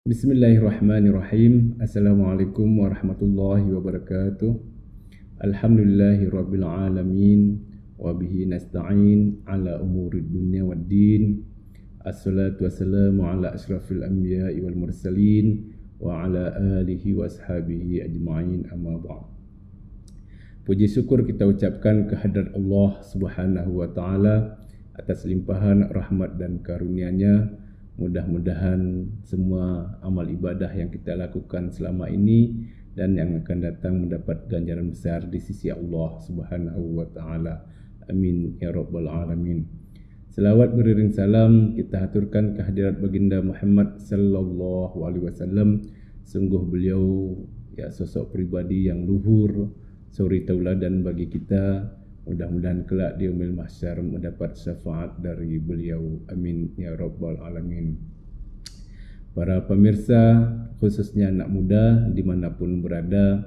Bismillahirrahmanirrahim. Assalamualaikum warahmatullahi wabarakatuh. Alhamdulillahirabbil alamin wa bihi nasta'in ala umurid dunya waddin. Assalatu wassalamu ala asyrafil anbiya'i wal mursalin wa ala alihi wa ashabihi ajma'in, amma ba'd. Puji syukur kita ucapkan kehadrat Allah Subhanahu wa taala atas limpahan rahmat dan karunia-Nya. Mudah-mudahan semua amal ibadah yang kita lakukan selama ini dan yang akan datang mendapat ganjaran besar di sisi Allah Subhanahu wa taala. Amin ya rabbal alamin. Selawat beriring salam kita haturkan kehadirat baginda Muhammad sallallahu alaihi wasallam. Sungguh beliau sosok pribadi yang luhur, suri tauladan bagi kita. Mudah-mudahan kelak di yaumil mahsyar mendapat syafaat dari beliau. Amin ya rabbal alamin. Para pemirsa, khususnya anak muda dimanapun berada,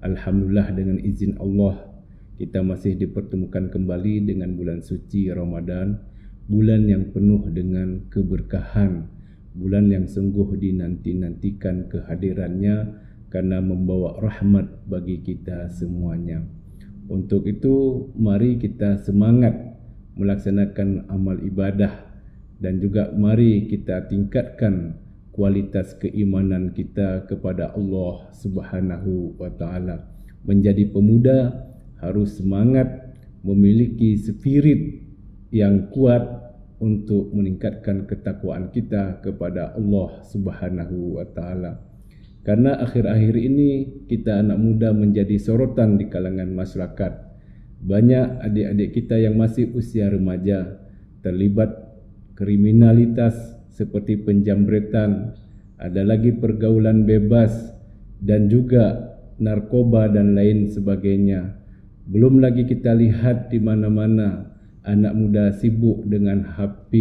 alhamdulillah dengan izin Allah kita masih dipertemukan kembali dengan bulan suci Ramadan, bulan yang penuh dengan keberkahan, bulan yang sungguh dinanti-nantikan kehadirannya karena membawa rahmat bagi kita semuanya. Untuk itu, mari kita semangat melaksanakan amal ibadah dan juga mari kita tingkatkan kualitas keimanan kita kepada Allah Subhanahu wa taala. Menjadi pemuda harus semangat, memiliki spirit yang kuat untuk meningkatkan ketakwaan kita kepada Allah Subhanahu wa taala. Karena akhir-akhir ini kita anak muda menjadi sorotan di kalangan masyarakat. Banyak adik-adik kita yang masih usia remaja terlibat kriminalitas seperti penjambretan, ada lagi pergaulan bebas dan juga narkoba dan lain sebagainya. Belum lagi kita lihat di mana-mana anak muda sibuk dengan HP,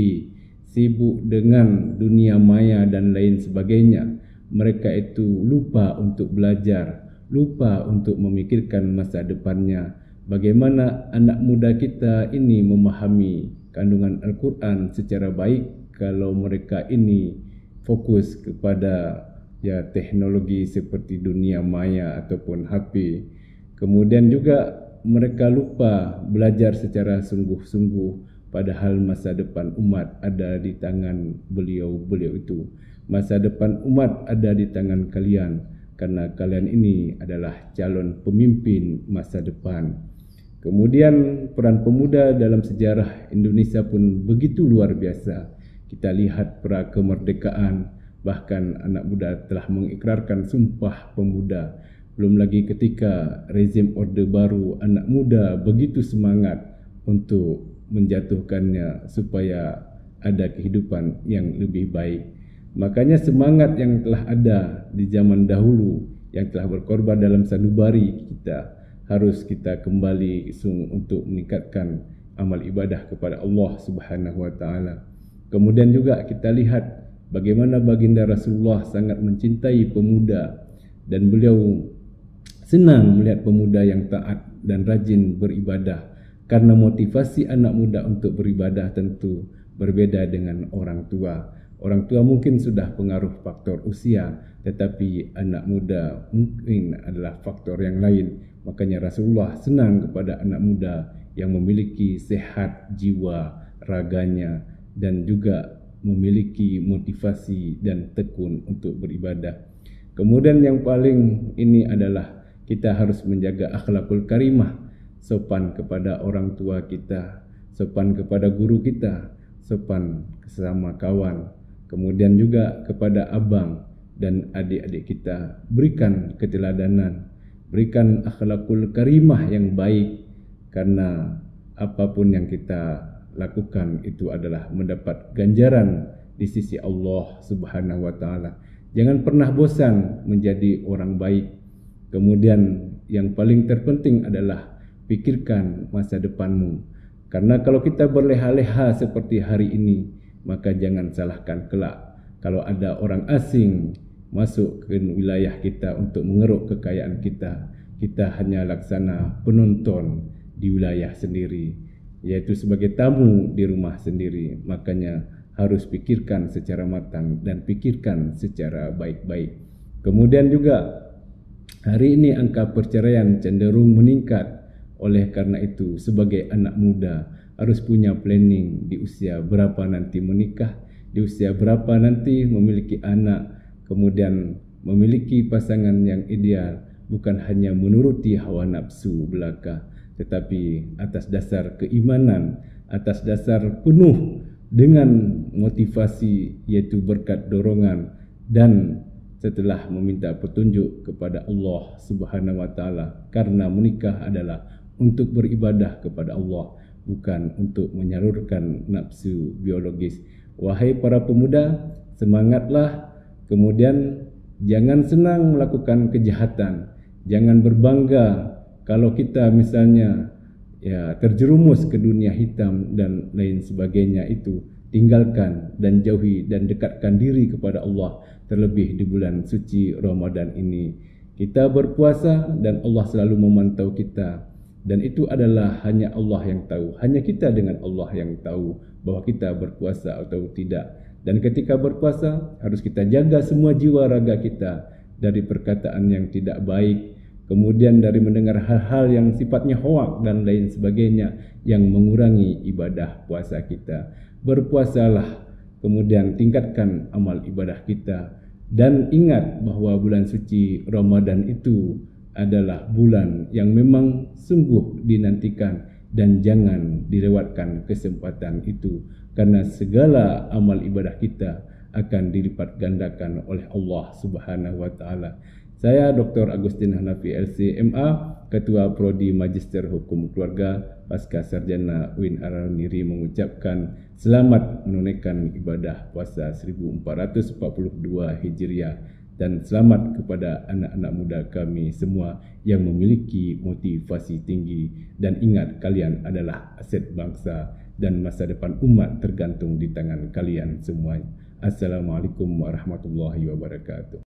sibuk dengan dunia maya dan lain sebagainya. Mereka itu lupa untuk belajar, lupa untuk memikirkan masa depannya. Bagaimana anak muda kita ini memahami kandungan Al-Quran secara baik kalau mereka ini fokus kepada teknologi seperti dunia maya ataupun HP. Kemudian juga mereka lupa belajar secara sungguh-sungguh, padahal masa depan umat ada di tangan beliau-beliau itu. Masa depan umat ada di tangan kalian, karena kalian ini adalah calon pemimpin masa depan. Kemudian peran pemuda dalam sejarah Indonesia pun begitu luar biasa. Kita lihat pra kemerdekaan, bahkan anak muda telah mengikrarkan sumpah pemuda. Belum lagi ketika rezim Orde Baru, anak muda begitu semangat untuk menjatuhkannya supaya ada kehidupan yang lebih baik. Makanya semangat yang telah ada di zaman dahulu, yang telah berkorban dalam sanubari kita, harus kita kembali untuk meningkatkan amal ibadah kepada Allah Subhanahu wa taala. Kemudian juga kita lihat bagaimana baginda Rasulullah sangat mencintai pemuda dan beliau senang melihat pemuda yang taat dan rajin beribadah, karena motivasi anak muda untuk beribadah tentu berbeda dengan orang tua. Orang tua mungkin sudah pengaruh faktor usia, tetapi anak muda mungkin adalah faktor yang lain. Makanya Rasulullah senang kepada anak muda yang memiliki sehat jiwa, raganya, dan juga memiliki motivasi dan tekun untuk beribadah. Kemudian yang paling ini adalah kita harus menjaga akhlakul karimah, sopan kepada orang tua kita, sopan kepada guru kita, sopan sesama kawan. Kemudian juga kepada abang dan adik-adik kita, berikan keteladanan, berikan akhlakul karimah yang baik, karena apapun yang kita lakukan itu adalah mendapat ganjaran di sisi Allah Subhanahu wa taala. Jangan pernah bosan menjadi orang baik. Kemudian yang paling terpenting adalah pikirkan masa depanmu. Karena kalau kita berleha-leha seperti hari ini, maka jangan salahkan kelak kalau ada orang asing masuk ke wilayah kita untuk mengeruk kekayaan kita. Kita hanya laksana penonton di wilayah sendiri, yaitu sebagai tamu di rumah sendiri. Makanya harus pikirkan secara matang dan pikirkan secara baik-baik. Kemudian juga hari ini angka perceraian cenderung meningkat. Oleh karena itu, sebagai anak muda harus punya planning di usia berapa nanti menikah, di usia berapa nanti memiliki anak, kemudian memiliki pasangan yang ideal, bukan hanya menuruti hawa nafsu belaka, tetapi atas dasar keimanan, atas dasar penuh dengan motivasi, yaitu berkat dorongan, dan setelah meminta petunjuk kepada Allah Subhanahu wa taala, karena menikah adalah untuk beribadah kepada Allah, bukan untuk menyalurkan nafsu biologis. Wahai para pemuda, semangatlah. Kemudian jangan senang melakukan kejahatan. Jangan berbangga kalau kita misalnya terjerumus ke dunia hitam dan lain sebagainya itu. Tinggalkan dan jauhi dan dekatkan diri kepada Allah, terlebih di bulan suci Ramadan ini. Kita berpuasa dan Allah selalu memantau kita, dan itu adalah hanya Allah yang tahu. Hanya kita dengan Allah yang tahu bahwa kita berpuasa atau tidak. Dan ketika berpuasa harus kita jaga semua jiwa raga kita dari perkataan yang tidak baik, kemudian dari mendengar hal-hal yang sifatnya hoak dan lain sebagainya yang mengurangi ibadah puasa kita. Berpuasalah, kemudian tingkatkan amal ibadah kita, dan ingat bahwa bulan suci Ramadan itu adalah bulan yang memang sungguh dinantikan, dan jangan dilewatkan kesempatan itu, karena segala amal ibadah kita akan dilipat gandakan oleh Allah Subhanahu wa taala. Saya Dr. Agustin Hanafi LC MA, Ketua Prodi Magister Hukum Keluarga Pasca Sarjana UIN Araniri, mengucapkan selamat menunaikan ibadah puasa 1442 Hijriah, dan selamat kepada anak-anak muda kami semua yang memiliki motivasi tinggi. Dan ingat, kalian adalah aset bangsa dan masa depan umat tergantung di tangan kalian semua. Assalamualaikum warahmatullahi wabarakatuh.